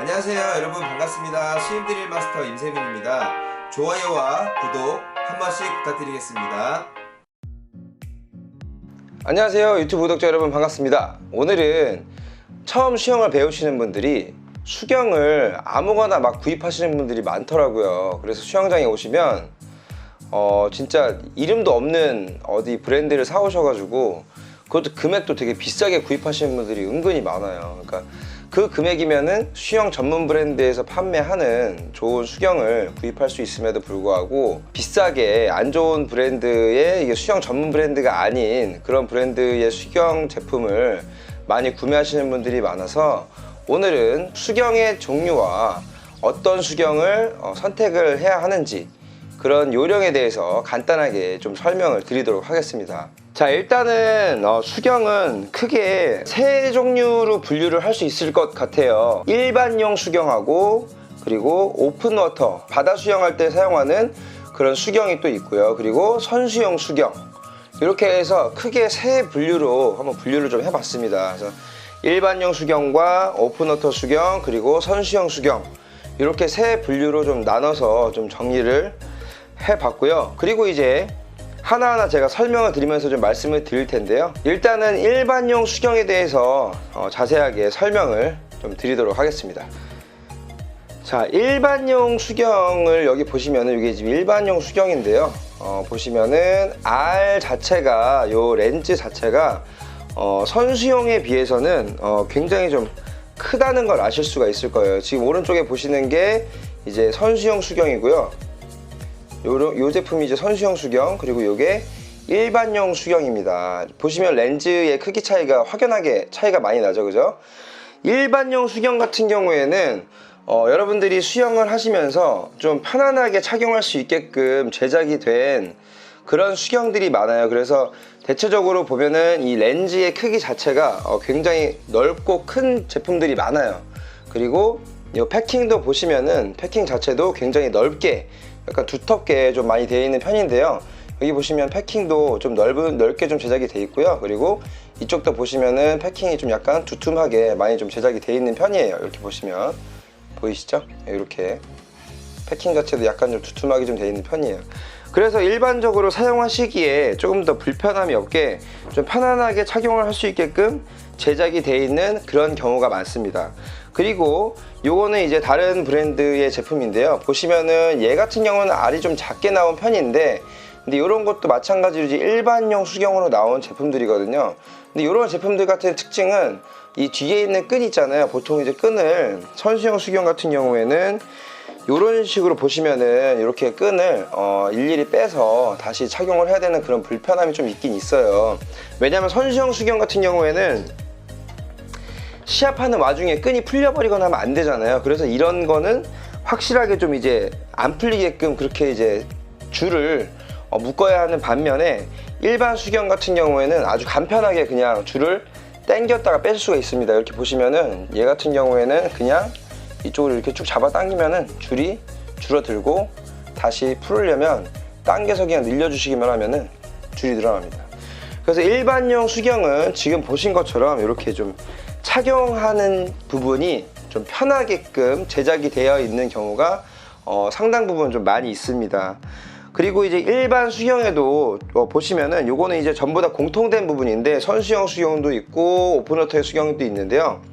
안녕하세요 여러분, 반갑습니다. 수입드릴 마스터 임세민입니다. 좋아요와 구독 한 번씩 부탁드리겠습니다. 안녕하세요 유튜브 구독자 여러분, 반갑습니다. 오늘은 처음 수영을 배우시는 분들이 수경을 아무거나 막 구입하시는 분들이 많더라고요. 그래서 수영장에 오시면 진짜 이름도 없는 어디 브랜드를 사오셔가지고 그것도 금액도 되게 비싸게 구입하시는 분들이 은근히 많아요. 그러니까 그 금액이면은 수영 전문 브랜드에서 판매하는 좋은 수경을 구입할 수 있음에도 불구하고 비싸게 안 좋은 브랜드의 이게 수영 전문 브랜드가 아닌 그런 브랜드의 수경 제품을 많이 구매하시는 분들이 많아서 오늘은 수경의 종류와 어떤 수경을 선택을 해야 하는지 그런 요령에 대해서 간단하게 좀 설명을 드리도록 하겠습니다. 자, 일단은 수경은 크게 세 종류로 분류를 할 수 있을 것 같아요. 일반용 수경하고 그리고 오픈워터, 바다 수영할 때 사용하는 그런 수경이 또 있고요. 그리고 선수용 수경, 이렇게 해서 크게 세 분류로 한번 분류를 좀 해봤습니다. 그래서 일반용 수경과 오픈워터 수경 그리고 선수용 수경, 이렇게 세 분류로 좀 나눠서 좀 정리를 해봤고요. 그리고 이제 하나하나 제가 설명을 드리면서 좀 말씀을 드릴 텐데요. 일단은 일반용 수경에 대해서 자세하게 설명을 좀 드리도록 하겠습니다. 자, 일반용 수경을 여기 보시면은 이게 지금 일반용 수경인데요. 보시면은 알 자체가, 요 렌즈 자체가 선수용에 비해서는 굉장히 좀 크다는 걸 아실 수가 있을 거예요. 지금 오른쪽에 보시는 게 이제 선수용 수경이고요. 요 제품이 이제 선수용 수경, 그리고 요게 일반용 수경입니다. 보시면 렌즈의 크기 차이가 확연하게 차이가 많이 나죠, 그죠? 일반용 수경 같은 경우에는 여러분들이 수영을 하시면서 좀 편안하게 착용할 수 있게끔 제작이 된 그런 수경들이 많아요. 그래서 대체적으로 보면은 이 렌즈의 크기 자체가 굉장히 넓고 큰 제품들이 많아요. 그리고 이 패킹도 보시면은 패킹 자체도 굉장히 넓게, 약간 두텁게 좀 많이 되어 있는 편인데요. 여기 보시면 패킹도 좀 넓게 좀 제작이 되어 있고요. 그리고 이쪽도 보시면은 패킹이 좀 약간 두툼하게 많이 좀 제작이 되어 있는 편이에요. 이렇게 보시면 보이시죠? 이렇게 패킹 자체도 약간 좀 두툼하게 좀 되어 있는 편이에요. 그래서 일반적으로 사용하시기에 조금 더 불편함이 없게 좀 편안하게 착용을 할 수 있게끔 제작이 되어 있는 그런 경우가 많습니다. 그리고 요거는 이제 다른 브랜드의 제품인데요. 보시면은 얘 같은 경우는 알이 좀 작게 나온 편인데, 근데 이런 것도 마찬가지로 이제 일반용 수경으로 나온 제품들이거든요. 근데 이런 제품들 같은 특징은 이 뒤에 있는 끈 있잖아요. 보통 이제 끈을 선수용 수경 같은 경우에는 이런 식으로 보시면은 이렇게 끈을 일일이 빼서 다시 착용을 해야 되는 그런 불편함이 좀 있긴 있어요. 왜냐면 선수용 수경 같은 경우에는 시합하는 와중에 끈이 풀려버리거나 하면 안 되잖아요. 그래서 이런 거는 확실하게 좀 이제 안 풀리게끔 그렇게 이제 줄을 묶어야 하는 반면에, 일반 수경 같은 경우에는 아주 간편하게 그냥 줄을 당겼다가 뺄 수가 있습니다. 이렇게 보시면은 얘 같은 경우에는 그냥 이쪽을 이렇게 쭉 잡아 당기면은 줄이 줄어들고, 다시 풀으려면 당겨서 그냥 늘려주시기만 하면은 줄이 늘어납니다. 그래서 일반용 수경은 지금 보신 것처럼 이렇게 좀 착용하는 부분이 좀 편하게끔 제작이 되어 있는 경우가 상당 부분 좀 많이 있습니다. 그리고 이제 일반 수경에도 보시면은 요거는 이제 전부 다 공통된 부분인데, 선수용 수경도 있고 오픈워터의 수경도 있는데요.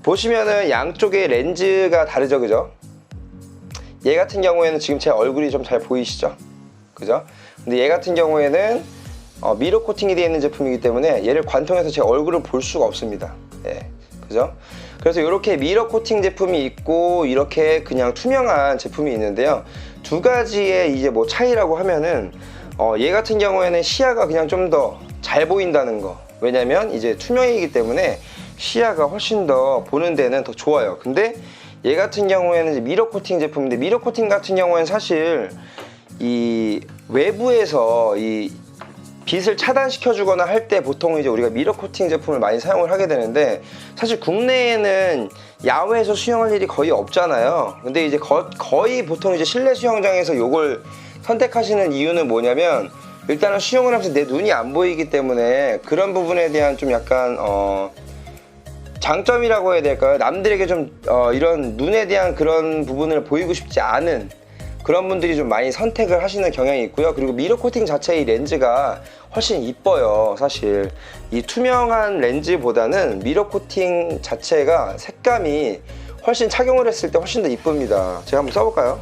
보시면은 양쪽에 렌즈가 다르죠, 그죠? 얘 같은 경우에는 지금 제 얼굴이 좀 잘 보이시죠, 그죠? 근데 얘 같은 경우에는 미러 코팅이 되어 있는 제품이기 때문에 얘를 관통해서 제 얼굴을 볼 수가 없습니다. 예, 그죠? 그래서 이렇게 미러 코팅 제품이 있고 이렇게 그냥 투명한 제품이 있는데요. 두 가지의 이제 뭐 차이라고 하면은 얘 같은 경우에는 시야가 그냥 좀 더 잘 보인다는 거. 왜냐면 이제 투명이기 때문에 시야가 훨씬 더 보는 데는 더 좋아요. 근데 얘 같은 경우에는 이제 미러 코팅 제품인데, 미러 코팅 같은 경우에는 사실 이 외부에서 이 빛을 차단시켜 주거나 할 때 보통 이제 우리가 미러 코팅 제품을 많이 사용을 하게 되는데, 사실 국내에는 야외에서 수영할 일이 거의 없잖아요. 근데 이제 거의 보통 이제 실내 수영장에서 요걸 선택하시는 이유는 뭐냐면, 일단은 수영을 하면서 내 눈이 안 보이기 때문에 그런 부분에 대한 좀 약간 장점이라고 해야 될까요? 남들에게 좀 이런 눈에 대한 그런 부분을 보이고 싶지 않은 그런 분들이 좀 많이 선택을 하시는 경향이 있고요. 그리고 미러 코팅 자체의 렌즈가 훨씬 이뻐요. 사실 이 투명한 렌즈보다는 미러 코팅 자체가 색감이 훨씬 착용을 했을 때 훨씬 더 이쁩니다. 제가 한번 써볼까요?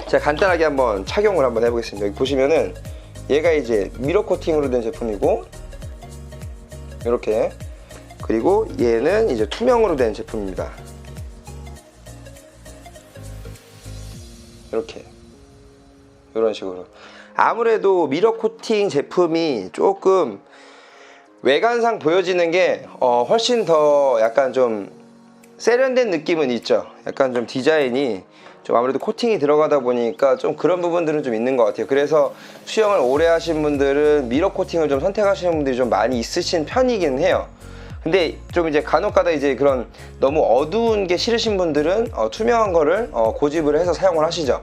제가 간단하게 한번 착용을 한번 해보겠습니다. 여기 보시면은 얘가 이제 미러 코팅으로 된 제품이고 이렇게, 그리고 얘는 이제 투명으로 된 제품입니다. 이렇게 이런 식으로. 아무래도 미러 코팅 제품이 조금 외관상 보여지는 게 훨씬 더 약간 좀 세련된 느낌은 있죠. 약간 좀 디자인이 좀 아무래도 코팅이 들어가다 보니까 좀 그런 부분들은 좀 있는 것 같아요. 그래서 수영을 오래 하신 분들은 미러 코팅을 좀 선택하시는 분들이 좀 많이 있으신 편이긴 해요. 근데 좀 이제 간혹가다 이제 그런 너무 어두운 게 싫으신 분들은 투명한 거를 고집을 해서 사용을 하시죠.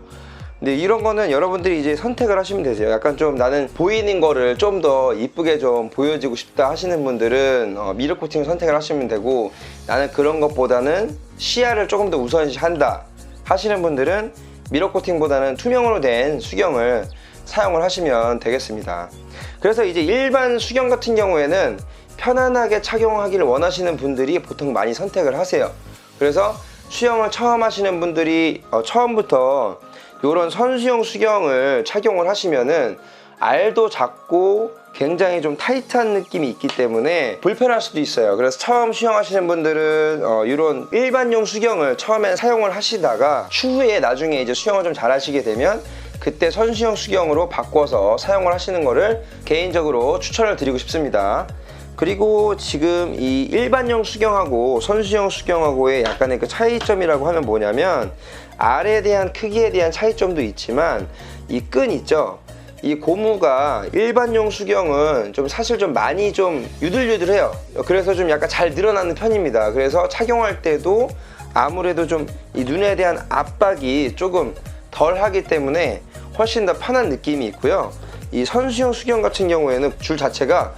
근데 이런 거는 여러분들이 이제 선택을 하시면 되세요. 약간 좀 나는 보이는 거를 좀 더 이쁘게 좀 보여지고 싶다 하시는 분들은 미러 코팅을 선택을 하시면 되고, 나는 그런 것보다는 시야를 조금 더 우선시한다 하시는 분들은 미러 코팅보다는 투명으로 된 수경을 사용을 하시면 되겠습니다. 그래서 이제 일반 수경 같은 경우에는 편안하게 착용하기를 원하시는 분들이 보통 많이 선택을 하세요. 그래서 수영을 처음 하시는 분들이 처음부터 이런 선수용 수경을 착용을 하시면은 알도 작고 굉장히 좀 타이트한 느낌이 있기 때문에 불편할 수도 있어요. 그래서 처음 수영하시는 분들은 이런 일반용 수경을 처음에 사용을 하시다가 추후에 나중에 이제 수영을 좀 잘하시게 되면 그때 선수용 수경으로 바꿔서 사용을 하시는 거를 개인적으로 추천을 드리고 싶습니다. 그리고 지금 이 일반용 수경하고 선수용 수경하고의 약간의 그 차이점이라고 하면 뭐냐면, 알에 대한 크기에 대한 차이점도 있지만 이 끈 있죠, 이 고무가 일반용 수경은 좀 사실 좀 많이 좀 유들유들해요. 그래서 좀 약간 잘 늘어나는 편입니다. 그래서 착용할 때도 아무래도 좀 이 눈에 대한 압박이 조금 덜 하기 때문에 훨씬 더 편한 느낌이 있고요. 이 선수용 수경 같은 경우에는 줄 자체가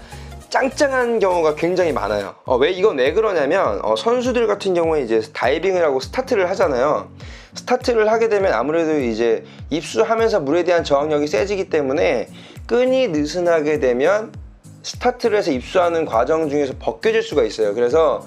짱짱한 경우가 굉장히 많아요. 이건 왜 그러냐면 선수들 같은 경우에 이제 다이빙을 하고 스타트를 하잖아요. 스타트를 하게 되면 아무래도 이제 입수하면서 물에 대한 저항력이 세지기 때문에 끈이 느슨하게 되면 스타트를 해서 입수하는 과정 중에서 벗겨질 수가 있어요. 그래서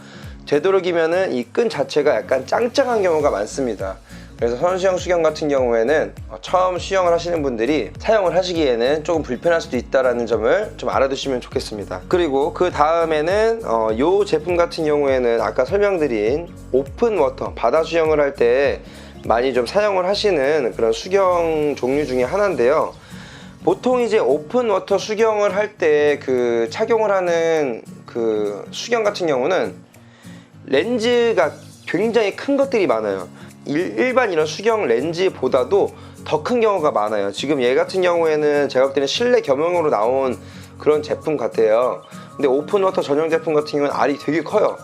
되도록이면은 이 끈 자체가 약간 짱짱한 경우가 많습니다. 그래서 선수용 수경 같은 경우에는 처음 수영을 하시는 분들이 사용을 하시기에는 조금 불편할 수도 있다는 점을 좀 알아두시면 좋겠습니다. 그리고 그 다음에는 이 제품 같은 경우에는 아까 설명드린 오픈 워터, 바다 수영을 할 때 많이 좀 사용을 하시는 그런 수경 종류 중에 하나인데요. 보통 이제 오픈 워터 수경을 할 때 그 착용을 하는 그 수경 같은 경우는 렌즈가 굉장히 큰 것들이 많아요. 일반 이런 수경 렌즈보다도 더 큰 경우가 많아요. 지금 얘 같은 경우에는 제가 볼 때는 실내 겸용으로 나온 그런 제품 같아요. 근데 오픈워터 전용 제품 같은 경우는 알이 되게 커요.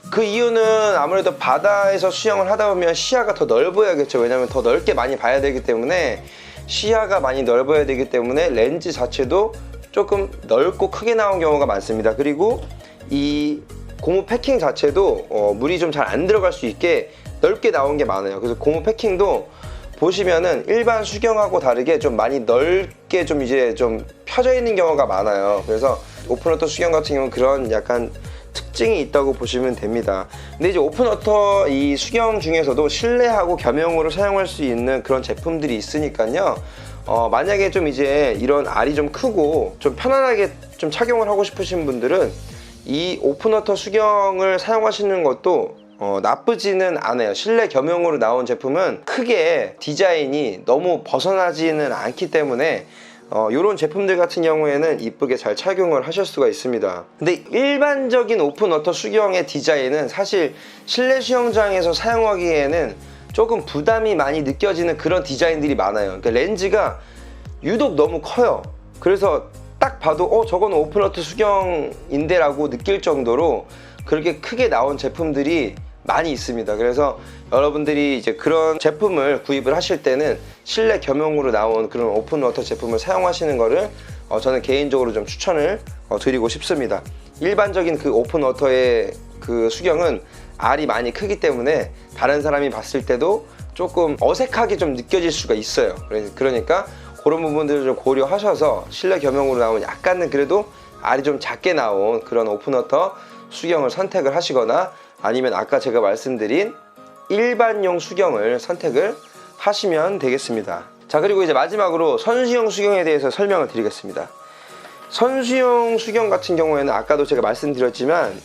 그 이유는 아무래도 바다에서 수영을 하다 보면 시야가 더 넓어야겠죠. 왜냐면 더 넓게 많이 봐야 되기 때문에, 시야가 많이 넓어야 되기 때문에 렌즈 자체도 조금 넓고 크게 나온 경우가 많습니다. 그리고 이 고무 패킹 자체도 물이 좀 잘 안 들어갈 수 있게 넓게 나온 게 많아요. 그래서 고무 패킹도 보시면은 일반 수경하고 다르게 좀 많이 넓게 좀 이제 좀 펴져 있는 경우가 많아요. 그래서 오픈워터 수경 같은 경우는 그런 약간 특징이 있다고 보시면 됩니다. 근데 이제 오픈워터 이 수경 중에서도 실내하고 겸용으로 사용할 수 있는 그런 제품들이 있으니까요. 만약에 좀 이제 이런 알이 좀 크고 좀 편안하게 좀 착용을 하고 싶으신 분들은 이 오픈워터 수경을 사용하시는 것도 나쁘지는 않아요. 실내 겸용으로 나온 제품은 크게 디자인이 너무 벗어나지는 않기 때문에 이런 제품들 같은 경우에는 이쁘게 잘 착용을 하실 수가 있습니다. 근데 일반적인 오픈워터 수경의 디자인은 사실 실내 수영장에서 사용하기에는 조금 부담이 많이 느껴지는 그런 디자인들이 많아요. 그러니까 렌즈가 유독 너무 커요. 그래서 딱 봐도 저건 오픈워터 수경인데 라고 느낄 정도로 그렇게 크게 나온 제품들이 많이 있습니다. 그래서 여러분들이 이제 그런 제품을 구입을 하실 때는 실내 겸용으로 나온 그런 오픈워터 제품을 사용하시는 거를 저는 개인적으로 좀 추천을 드리고 싶습니다. 일반적인 그 오픈 워터의 그 수경은 알이 많이 크기 때문에 다른 사람이 봤을 때도 조금 어색하게 좀 느껴질 수가 있어요. 그러니까 그런 부분들을 좀 고려하셔서 실내 겸용으로 나온 약간은 그래도 알이 좀 작게 나온 그런 오픈워터 수경을 선택을 하시거나 아니면 아까 제가 말씀드린 일반용 수경을 선택을 하시면 되겠습니다. 자, 그리고 이제 마지막으로 선수용 수경에 대해서 설명을 드리겠습니다. 선수용 수경 같은 경우에는 아까도 제가 말씀드렸지만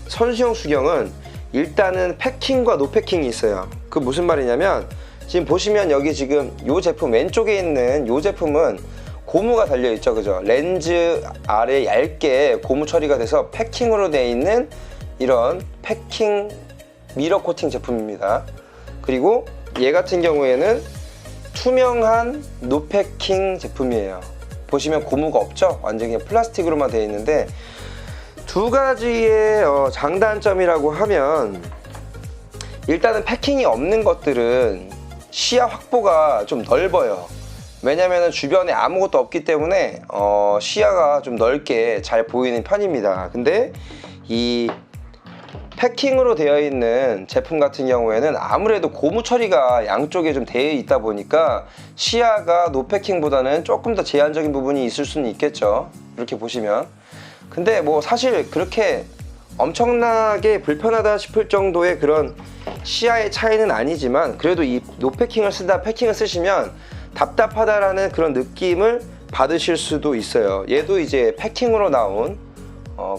선수용 수경은 일단은 패킹과 노패킹이 있어요. 그 무슨 말이냐면 지금 보시면 여기 지금 이 제품 왼쪽에 있는 이 제품은 고무가 달려 있죠, 그죠? 렌즈 아래 얇게 고무 처리가 돼서 패킹으로 되어 있는 이런 패킹 미러 코팅 제품입니다. 그리고 얘 같은 경우에는 투명한 노패킹 제품이에요. 보시면 고무가 없죠? 완전히 그냥 플라스틱으로만 되어 있는데 두 가지의 장단점이라고 하면 일단은 패킹이 없는 것들은 시야 확보가 좀 넓어요. 왜냐면 주변에 아무것도 없기 때문에 시야가 좀 넓게 잘 보이는 편입니다. 근데 이 패킹으로 되어 있는 제품 같은 경우에는 아무래도 고무 처리가 양쪽에 좀 되어 있다 보니까 시야가 노패킹보다는 조금 더 제한적인 부분이 있을 수는 있겠죠. 이렇게 보시면. 근데 뭐 사실 그렇게 엄청나게 불편하다 싶을 정도의 그런 시야의 차이는 아니지만 그래도 이 노패킹을 쓰다 패킹을 쓰시면 답답하다라는 그런 느낌을 받으실 수도 있어요. 얘도 이제 패킹으로 나온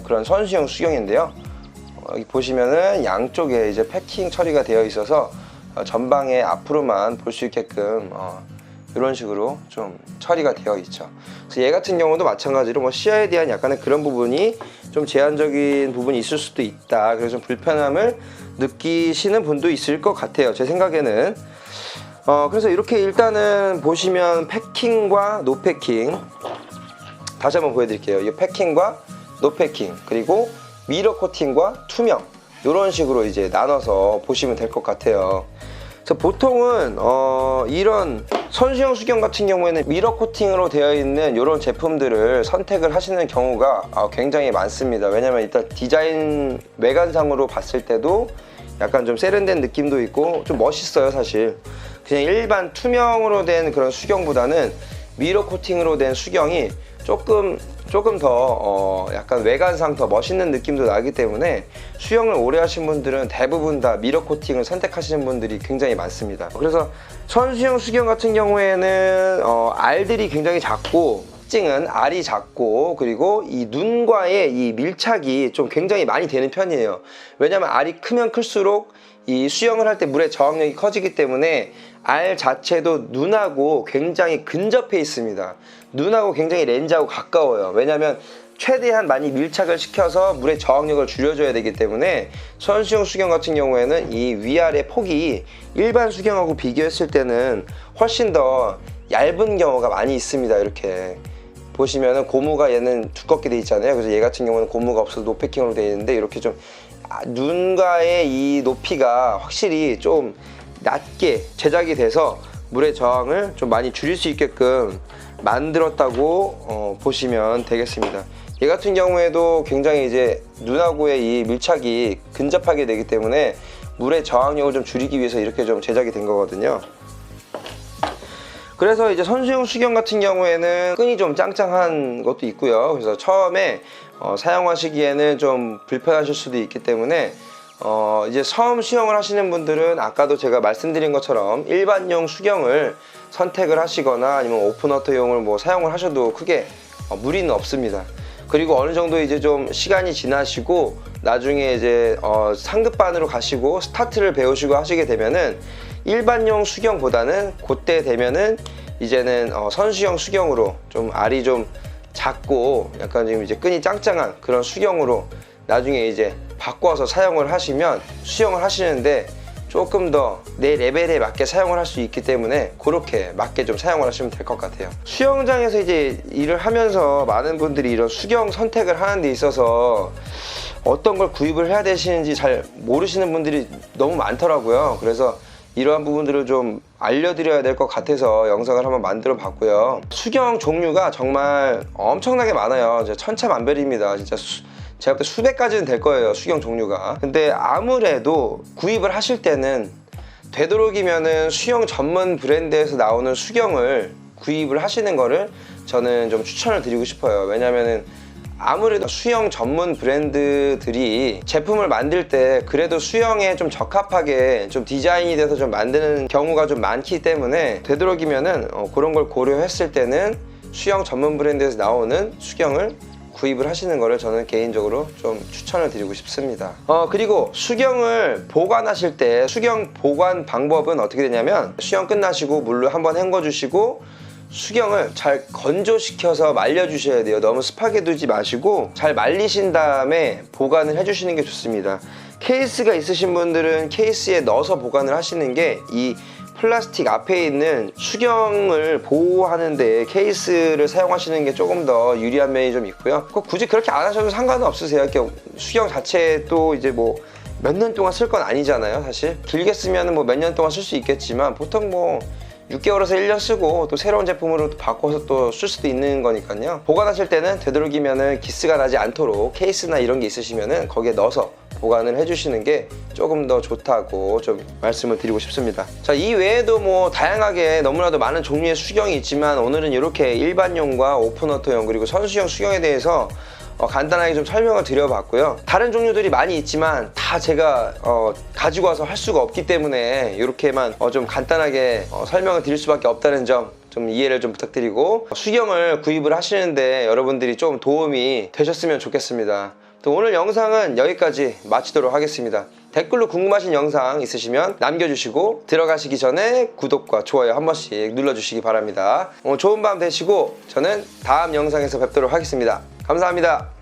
그런 선수용 수경인데요. 여기 보시면은 양쪽에 이제 패킹 처리가 되어 있어서 전방에 앞으로만 볼 수 있게끔 이런 식으로 좀 처리가 되어 있죠. 그래서 얘 같은 경우도 마찬가지로 뭐 시야에 대한 약간의 그런 부분이 좀 제한적인 부분이 있을 수도 있다. 그래서 좀 불편함을 느끼시는 분도 있을 것 같아요. 제 생각에는. 그래서 이렇게 일단은 보시면 패킹과 노패킹 다시 한번 보여드릴게요. 이 패킹과 노패킹 그리고 미러 코팅과 투명 이런 식으로 이제 나눠서 보시면 될 것 같아요. 그래서 보통은 이런 선수용 수경 같은 경우에는 미러 코팅으로 되어 있는 이런 제품들을 선택을 하시는 경우가 굉장히 많습니다. 왜냐면 일단 디자인 외관상으로 봤을 때도 약간 좀 세련된 느낌도 있고 좀 멋있어요. 사실 그냥 일반 투명으로 된 그런 수경보다는 미러 코팅으로 된 수경이 조금 더 약간 외관상 더 멋있는 느낌도 나기 때문에 수영을 오래 하신 분들은 대부분 다 미러 코팅을 선택하시는 분들이 굉장히 많습니다. 그래서 선수용 수경 같은 경우에는 알들이 굉장히 작고 특징은 알이 작고 그리고 이 눈과의 이 밀착이 좀 굉장히 많이 되는 편이에요. 왜냐면 알이 크면 클수록 이 수영을 할 때 물의 저항력이 커지기 때문에 알 자체도 눈하고 굉장히 근접해 있습니다. 눈하고 굉장히 렌즈하고 가까워요. 왜냐하면 최대한 많이 밀착을 시켜서 물의 저항력을 줄여줘야 되기 때문에 선수용 수경 같은 경우에는 이 위아래 폭이 일반 수경하고 비교했을 때는 훨씬 더 얇은 경우가 많이 있습니다. 이렇게 보시면은 고무가 얘는 두껍게 돼 있잖아요. 그래서 얘 같은 경우는 고무가 없어서 노패킹으로 되어 있는데 이렇게 좀 눈과의 이 높이가 확실히 좀 낮게 제작이 돼서 물의 저항을 좀 많이 줄일 수 있게끔 만들었다고 보시면 되겠습니다. 얘 같은 경우에도 굉장히 이제 눈하고의 이 밀착이 근접하게 되기 때문에 물의 저항력을 좀 줄이기 위해서 이렇게 좀 제작이 된 거거든요. 그래서 이제 선수용 수경 같은 경우에는 끈이 좀 짱짱한 것도 있고요. 그래서 처음에 사용하시기에는 좀 불편하실 수도 있기 때문에 이제 처음 수영을 하시는 분들은 아까도 제가 말씀드린 것처럼 일반용 수경을 선택을 하시거나 아니면 오픈워터용을 뭐 사용을 하셔도 크게 무리는 없습니다. 그리고 어느 정도 이제 좀 시간이 지나시고 나중에 이제 상급반으로 가시고 스타트를 배우시고 하시게 되면은 일반용 수경보다는 그때 되면은 이제는 선수용 수경으로 좀 알이 좀 작고 약간 지금 이제 끈이 짱짱한 그런 수경으로 나중에 이제 바꿔서 사용을 하시면 수영을 하시는데 조금 더 내 레벨에 맞게 사용을 할 수 있기 때문에 그렇게 맞게 좀 사용을 하시면 될 것 같아요. 수영장에서 이제 일을 하면서 많은 분들이 이런 수경 선택을 하는 데 있어서 어떤 걸 구입을 해야 되시는지 잘 모르시는 분들이 너무 많더라고요. 그래서 이러한 부분들을 좀 알려드려야 될 것 같아서 영상을 한번 만들어 봤고요. 수경 종류가 정말 엄청나게 많아요. 천차만별입니다. 진짜 제가 볼 때 수백 가지는 될 거예요, 수경 종류가. 근데 아무래도 구입을 하실 때는 되도록이면은 수영 전문 브랜드에서 나오는 수경을 구입을 하시는 거를 저는 좀 추천을 드리고 싶어요. 왜냐면은 아무래도 수영 전문 브랜드들이 제품을 만들 때 그래도 수영에 좀 적합하게 좀 디자인이 돼서 좀 만드는 경우가 좀 많기 때문에 되도록이면은 그런 걸 고려했을 때는 수영 전문 브랜드에서 나오는 수경을 구입을 하시는 거를 저는 개인적으로 좀 추천을 드리고 싶습니다. 그리고 수경을 보관하실 때 수경 보관 방법은 어떻게 되냐면 수영 끝나시고 물로 한번 헹궈 주시고 수경을 잘 건조시켜서 말려주셔야 돼요. 너무 습하게 두지 마시고 잘 말리신 다음에 보관을 해주시는 게 좋습니다. 케이스가 있으신 분들은 케이스에 넣어서 보관을 하시는 게 이 플라스틱 앞에 있는 수경을 보호하는 데 케이스를 사용하시는 게 조금 더 유리한 면이 좀 있고요. 꼭 굳이 그렇게 안 하셔도 상관은 없으세요. 이렇게 수경 자체도 이제 뭐 몇 년 동안 쓸 건 아니잖아요. 사실 길게 쓰면 뭐 몇 년 동안 쓸 수 있겠지만 보통 뭐 6개월에서 1년 쓰고 또 새로운 제품으로 바꿔서 또 쓸 수도 있는 거니까요. 보관하실 때는 되도록이면은 기스가 나지 않도록 케이스나 이런 게 있으시면은 거기에 넣어서 보관을 해주시는 게 조금 더 좋다고 좀 말씀을 드리고 싶습니다. 자, 이 외에도 뭐 다양하게 너무나도 많은 종류의 수경이 있지만 오늘은 이렇게 일반용과 오픈워터용 그리고 선수용 수경에 대해서 간단하게 좀 설명을 드려봤고요. 다른 종류들이 많이 있지만 다 제가 가지고 와서 할 수가 없기 때문에 이렇게만 좀 간단하게 설명을 드릴 수밖에 없다는 점 좀 이해를 좀 부탁드리고 수경을 구입을 하시는데 여러분들이 좀 도움이 되셨으면 좋겠습니다. 또 오늘 영상은 여기까지 마치도록 하겠습니다. 댓글로 궁금하신 영상 있으시면 남겨주시고 들어가시기 전에 구독과 좋아요 한 번씩 눌러주시기 바랍니다. 좋은 밤 되시고 저는 다음 영상에서 뵙도록 하겠습니다. 감사합니다.